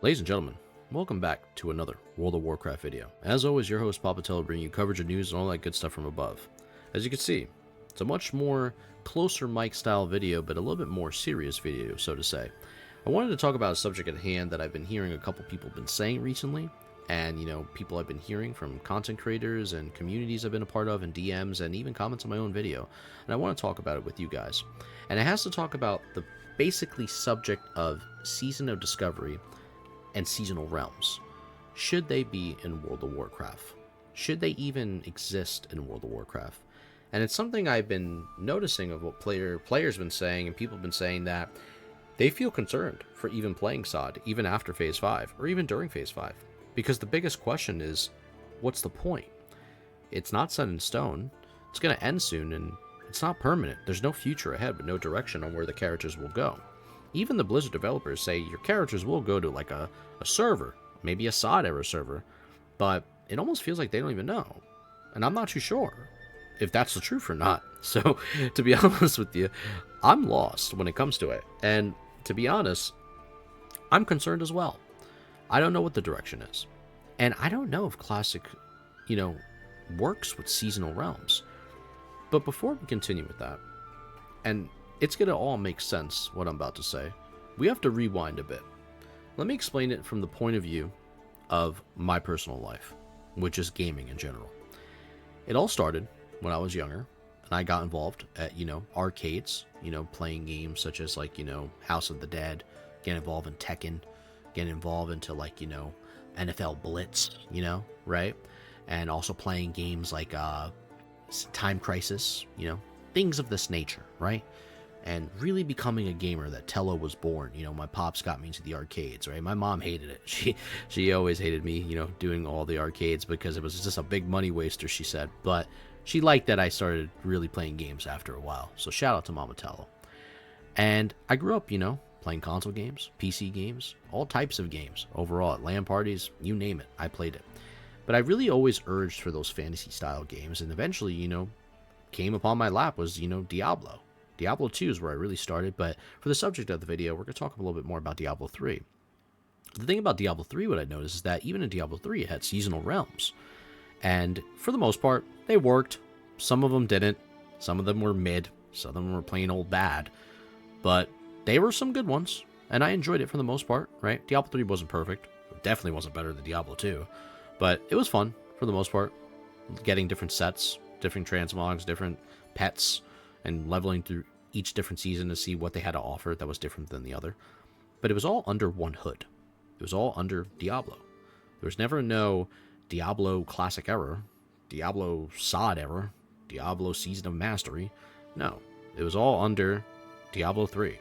Ladies and gentlemen, welcome back to another World of Warcraft video. As always, your host Papatello bringing you coverage of news and all that good stuff from above. As you can see, it's a much more closer mic style video, but a little bit more serious video, so to say. I wanted to talk about a subject at hand that I've been hearing a couple people been saying recently, and people I've been hearing from content creators and communities I've been a part of, and DMs and even comments on my own video. And I want to talk about it with you guys. And it has to talk about the basically subject of Season of Discovery and seasonal realms. Should they be in World of Warcraft? Should they even exist in World of Warcraft? And it's something I've been noticing of what players been saying, and people have been saying that they feel concerned for even playing SOD, even after Phase 5, or even during Phase 5. Because the biggest question is, what's the point? It's not set in stone, it's going to end soon, and it's not permanent. There's no future ahead, but no direction on where the characters will go. Even the Blizzard developers say your characters will go to like a server, maybe a SOD era server, but it almost feels like they don't even know. And I'm not too sure if that's the truth or not. So, to be honest with you, I'm lost when it comes to it. And to be honest, I'm concerned as well. I don't know what the direction is. And I don't know if Classic, works with seasonal realms. But before we continue with that, and it's going to all make sense, what I'm about to say, we have to rewind a bit. Let me explain it from the point of view of my personal life, which is gaming in general. It all started when I was younger, and I got involved at, arcades, playing games such as, House of the Dead, getting involved in Tekken, getting involved into, NFL Blitz, right? And also playing games like Time Crisis, things of this nature, right? And really becoming a gamer that Tello was born. My pops got me into the arcades, right? My mom hated it. She always hated me, doing all the arcades because it was just a big money waster, she said. But she liked that I started really playing games after a while. So shout out to Mama Tello. And I grew up, playing console games, PC games, all types of games. Overall, at LAN parties, you name it, I played it. But I really always urged for those fantasy-style games, and eventually, came upon my lap was, Diablo. Diablo 2 is where I really started, but for the subject of the video, we're going to talk a little bit more about Diablo 3. The thing about Diablo 3, what I noticed, is that even in Diablo 3, it had seasonal realms. And for the most part, they worked. Some of them didn't. Some of them were mid. Some of them were plain old bad. But they were some good ones, and I enjoyed it for the most part, right? Diablo 3 wasn't perfect. It definitely wasn't better than Diablo 2. But it was fun, for the most part. Getting different sets, different transmogs, different pets, and leveling through each different season to see what they had to offer that was different than the other. But it was all under one hood. It was all under Diablo. There was never no Diablo Classic Era, Diablo SOD Era, Diablo Season of Mastery. No, it was all under Diablo 3.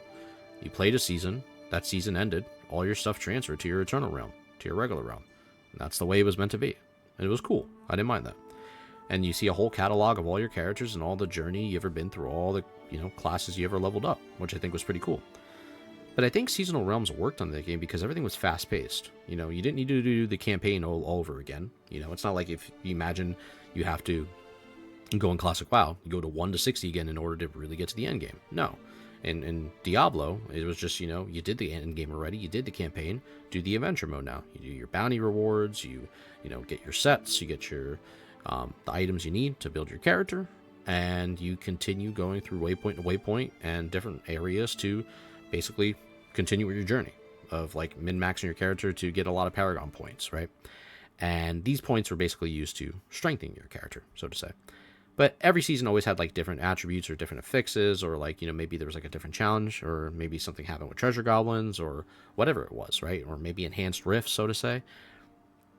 You played a season, that season ended, all your stuff transferred to your Eternal Realm, to your regular realm. And that's the way it was meant to be. And it was cool. I didn't mind that. And you see a whole catalog of all your characters and all the journey you ever been through, all the classes you ever leveled up, which I think was pretty cool. But I think Seasonal Realms worked on that game because everything was fast-paced. You didn't need to do the campaign all over again. It's not like if you imagine you have to go in Classic WoW, you go to 1 to 60 again in order to really get to the end game. No. In Diablo, it was just, you did the end game already, you did the campaign, do the adventure mode now. You do your bounty rewards, you get your sets, you get your the items you need to build your character, and you continue going through waypoint to waypoint and different areas to basically continue with your journey of min-maxing your character to get a lot of Paragon points, right? And these points were basically used to strengthen your character, so to say. But every season always had different attributes or different affixes, or maybe there was a different challenge, or maybe something happened with treasure goblins, or whatever it was, right? Or maybe enhanced rifts, so to say.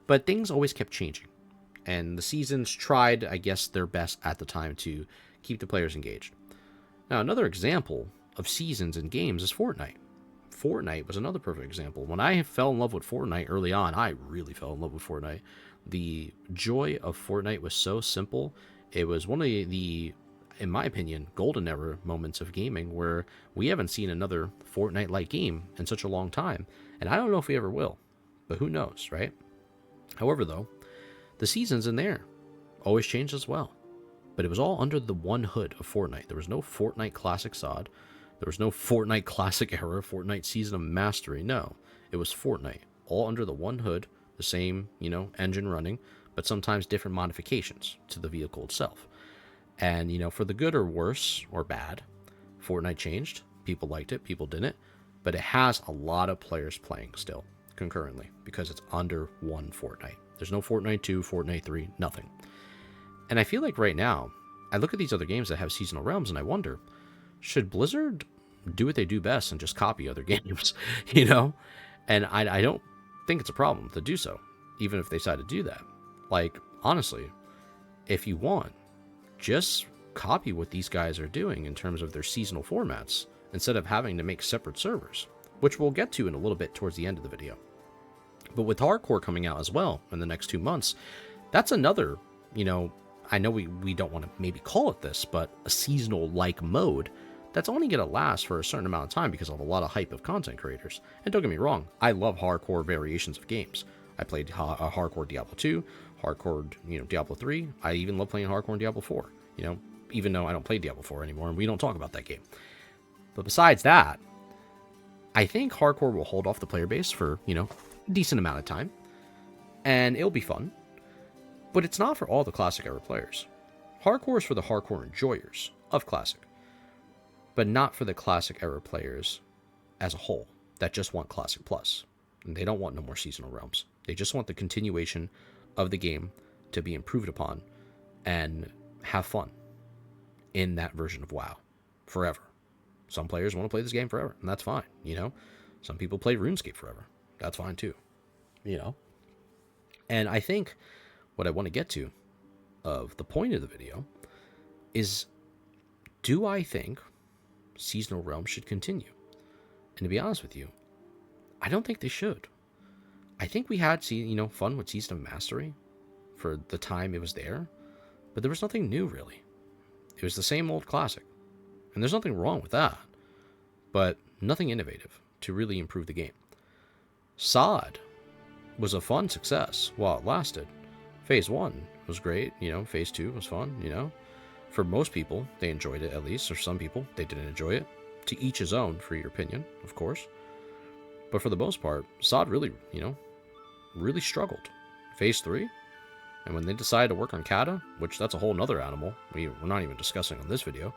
But things always kept changing. And the seasons tried, I guess, their best at the time to keep the players engaged. Now, another example of seasons in games is Fortnite. Fortnite was another perfect example. When I fell in love with Fortnite early on, I really fell in love with Fortnite. The joy of Fortnite was so simple. It was one of the, in my opinion, golden era moments of gaming where we haven't seen another Fortnite-like game in such a long time. And I don't know if we ever will, but who knows, right? However, though, the seasons in there always changed as well. But it was all under the one hood of Fortnite. There was no Fortnite Classic SOD. There was no Fortnite Classic Era, Fortnite Season of Mastery. No, it was Fortnite. all under the one hood, the same, engine running, but sometimes different modifications to the vehicle itself. And, for the good or worse or bad, Fortnite changed. People liked it, people didn't. But it has a lot of players playing still concurrently because it's under one Fortnite. There's no Fortnite 2, Fortnite 3, nothing. And I feel like right now, I look at these other games that have seasonal realms and I wonder, should Blizzard do what they do best and just copy other games, And I don't think it's a problem to do so, even if they decide to do that. Like, honestly, if you want, just copy what these guys are doing in terms of their seasonal formats instead of having to make separate servers, which we'll get to in a little bit towards the end of the video. But with Hardcore coming out as well in the next 2 months, that's another, I know we don't want to maybe call it this, but a seasonal-like mode that's only going to last for a certain amount of time because of a lot of hype of content creators. And don't get me wrong, I love hardcore variations of games. I played hardcore Diablo 2, hardcore, Diablo 3. I even love playing hardcore in Diablo 4, even though I don't play Diablo 4 anymore and we don't talk about that game. But besides that, I think hardcore will hold off the player base for, a decent amount of time. And it'll be fun. But it's not for all the Classic era players. Hardcore is for the hardcore enjoyers of Classic. But not for the Classic era players as a whole that just want Classic Plus. And they don't want no more seasonal realms. They just want the continuation of the game to be improved upon and have fun in that version of WoW forever. Some players want to play this game forever, and that's fine, Some people play RuneScape forever. That's fine too, And I think what I want to get to of the point of the video is, do I think seasonal realms should continue? And to be honest with you, I don't think they should. I think we had, fun with Season of Mastery for the time it was there, but there was nothing new really. It was the same old classic. And there's nothing wrong with that, but nothing innovative to really improve the game. SOD was a fun success while it lasted. Phase 1 was great, Phase 2 was fun, For most people, they enjoyed it at least, or some people, they didn't enjoy it. To each his own, for your opinion, of course. But for the most part, SOD really, really struggled. Phase 3, and when they decided to work on Kata, which that's a whole nother animal we're not even discussing on this video,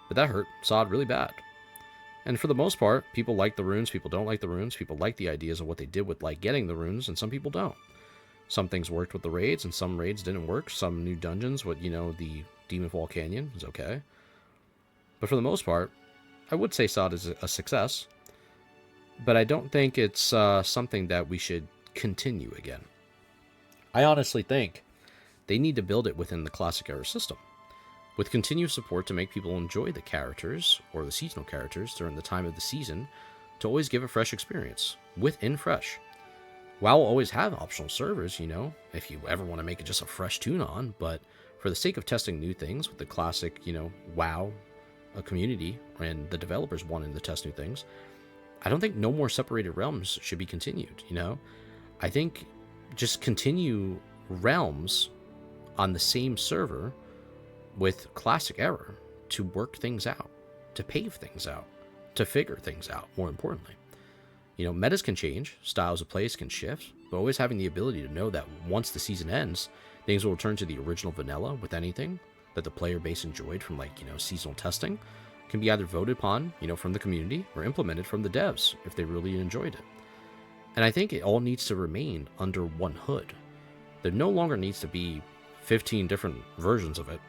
but that hurt SOD really bad. And for the most part, people like the runes, people don't like the runes, people like the ideas of what they did with getting the runes, and some people don't. Some things worked with the raids, and some raids didn't work. Some new dungeons with, the Demon Fall Canyon is okay. But for the most part, I would say SOD is a success, but I don't think it's something that we should continue again. I honestly think they need to build it within the Classic era system, with continued support to make people enjoy the characters, or the seasonal characters, during the time of the season, to always give a fresh experience, within fresh. WoW will always have optional servers, if you ever want to make it just a fresh tune on, but for the sake of testing new things with the classic, WoW community and the developers wanting to test new things, I don't think no more separated realms should be continued, I think just continue realms on the same server with Classic era to work things out, to pave things out, to figure things out, more importantly. Metas can change, styles of plays can shift, but always having the ability to know that once the season ends, things will return to the original vanilla with anything that the player base enjoyed from seasonal testing can be either voted upon, from the community or implemented from the devs if they really enjoyed it. And I think it all needs to remain under one hood. There no longer needs to be 15 different versions of it.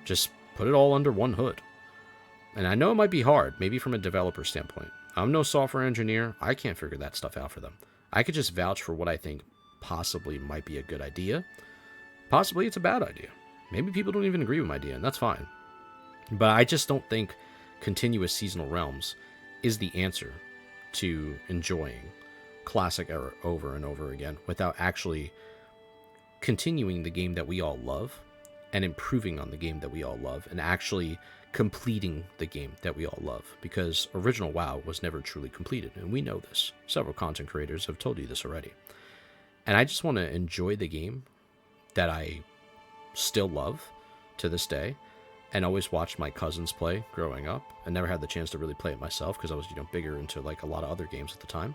Just put it all under one hood. And I know it might be hard, maybe from a developer standpoint. I'm no software engineer. I can't figure that stuff out for them. I could just vouch for what I think possibly might be a good idea. Possibly it's a bad idea. Maybe people don't even agree with my idea, and that's fine. But I just don't think continuous seasonal realms is the answer to enjoying Classic era over and over again without actually continuing the game that we all love and improving on the game that we all love and actually completing the game that we all love, because original WoW was never truly completed, and we know this. Several content creators have told you this already. And I just want to enjoy the game that I still love to this day, and always watched my cousins play growing up, and never had the chance to really play it myself because I was, bigger into a lot of other games at the time.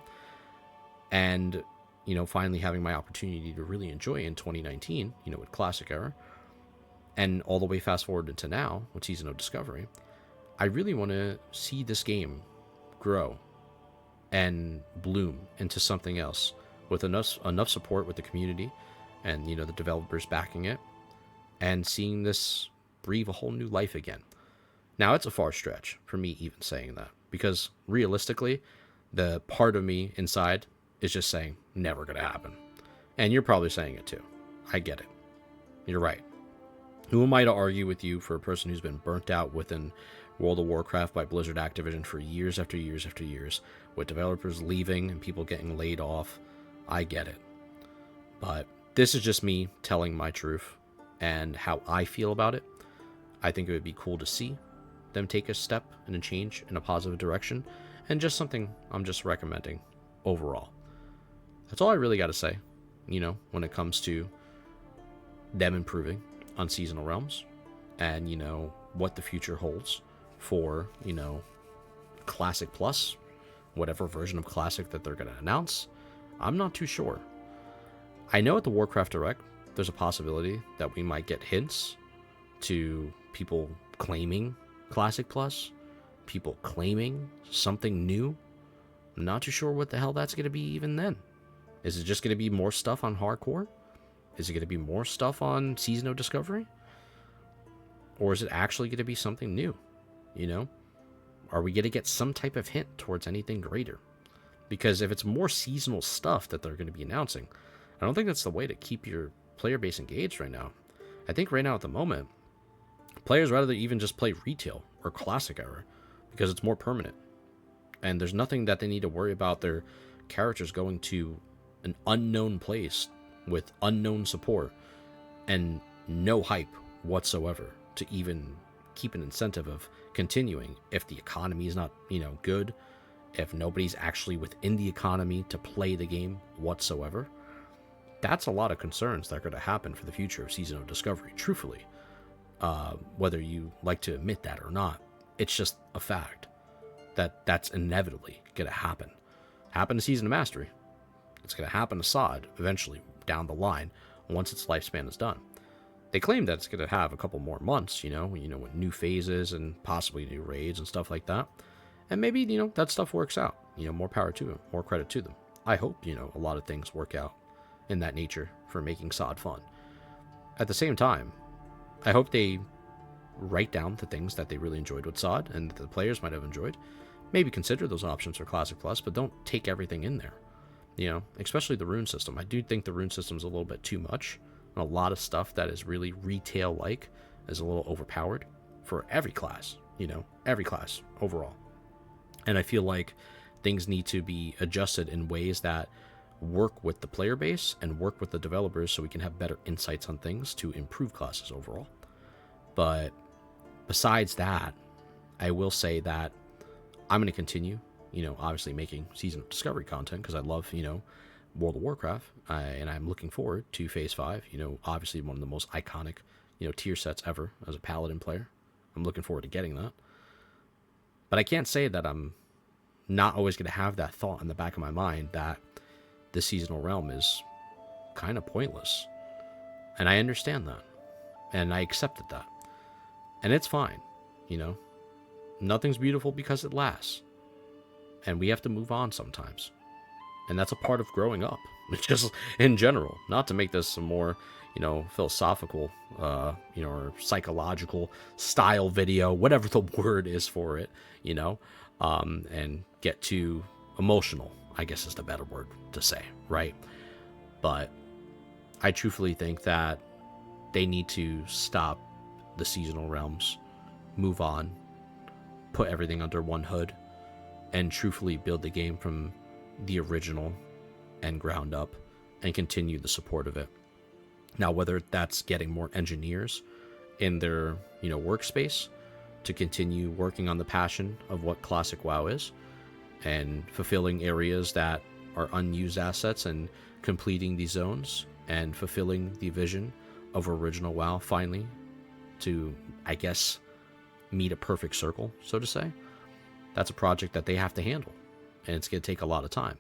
And finally having my opportunity to really enjoy in 2019, with Classic Era, and all the way fast forward into now with Season of Discovery, I really want to see this game grow and bloom into something else with enough support with the community and the developers backing it, and seeing this breathe a whole new life again. Now, it's a far stretch for me even saying that, because realistically, the part of me inside is just saying never gonna happen. And you're probably saying it too. I get it. You're right. Who am I to argue with you for a person who's been burnt out within World of Warcraft by Blizzard Activision for years after years after years, with developers leaving and people getting laid off? I get it. But this is just me telling my truth and how I feel about it. I think it would be cool to see them take a step and a change in a positive direction, and just something I'm just recommending overall. That's all I really got to say, when it comes to them improving on Seasonal Realms and, what the future holds for, Classic Plus, whatever version of Classic that they're going to announce. I'm not too sure. I know at the Warcraft Direct, there's a possibility that we might get hints to people claiming Classic Plus, people claiming something new. I'm not too sure what the hell that's going to be even then. Is it just going to be more stuff on Hardcore? Is it going to be more stuff on Season of Discovery? Or is it actually going to be something new? Are we going to get some type of hint towards anything greater? Because if it's more seasonal stuff that they're going to be announcing, I don't think that's the way to keep your player base engaged right now. I think right now at the moment, players rather even just play retail or Classic Era because it's more permanent. And there's nothing that they need to worry about their characters going to an unknown place with unknown support and no hype whatsoever to even keep an incentive of continuing if the economy is not, good, if nobody's actually within the economy to play the game whatsoever. That's a lot of concerns that are going to happen for the future of Season of Discovery, truthfully. Whether you like to admit that or not, it's just a fact that that's inevitably going to happen. Happen to Season of Mastery. It's going to happen to SOD eventually down the line once its lifespan is done. They claim that it's going to have a couple more months, with new phases and possibly new raids and stuff like that. And maybe, that stuff works out. More power to them, more credit to them. I hope, a lot of things work out in that nature for making SOD fun. At the same time, I hope they write down the things that they really enjoyed with SOD and that the players might have enjoyed. Maybe consider those options for Classic Plus, but don't take everything in there. Especially the rune system. I do think the rune system is a little bit too much. And a lot of stuff that is really retail-like is a little overpowered for every class, every class overall. And I feel like things need to be adjusted in ways that work with the player base and work with the developers so we can have better insights on things to improve classes overall. But besides that, I will say that I'm going to continue, obviously making Season of Discovery content because I love, World of Warcraft, and I'm looking forward to Phase 5, obviously one of the most iconic, tier sets ever as a Paladin player. I'm looking forward to getting that. But I can't say that I'm not always going to have that thought in the back of my mind that this seasonal realm is kind of pointless. And I understand that. And I accepted that. And it's fine, Nothing's beautiful because it lasts. And we have to move on sometimes. And that's a part of growing up. Just in general. Not to make this some more, philosophical, or psychological style video, whatever the word is for it, and get too emotional, I guess is the better word to say, right? But I truthfully think that they need to stop the seasonal realms, move on, put everything under one hood, and truthfully build the game from the original and ground up and continue the support of it. Now, whether that's getting more engineers in their, workspace to continue working on the passion of what classic WoW is and fulfilling areas that are unused assets and completing these zones and fulfilling the vision of original WoW finally to, I guess, meet a perfect circle, so to say. That's a project that they have to handle, and it's going to take a lot of time.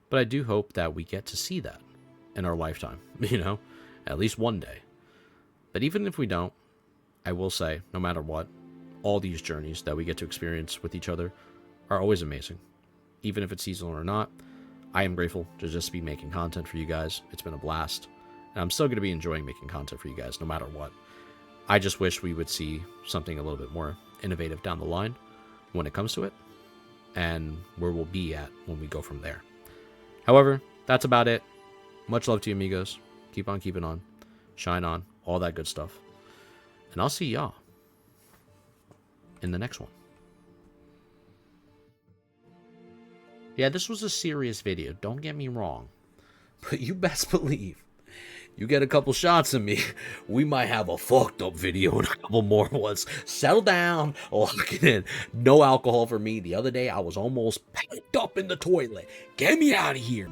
But I do hope that we get to see that in our lifetime, you know, at least one day. But even if we don't, I will say, no matter what, all these journeys that we get to experience with each other are always amazing. Even if it's seasonal or not, I am grateful to just be making content for you guys. It's been a blast. And I'm still going to be enjoying making content for you guys no matter what. I just wish we would see something a little bit more innovative down the line when it comes to it, and where we'll be at when we go from there. However, that's about it. Much love to you, amigos. Keep on keeping on. Shine on. All that good stuff. And I'll see y'all in the next one. Yeah, this was a serious video. Don't get me wrong. But you best believe, you get a couple shots of me, we might have a fucked up video and a couple more ones. Settle down, lock it in. No alcohol for me. The other day, I was almost packed up in the toilet. Get me out of here.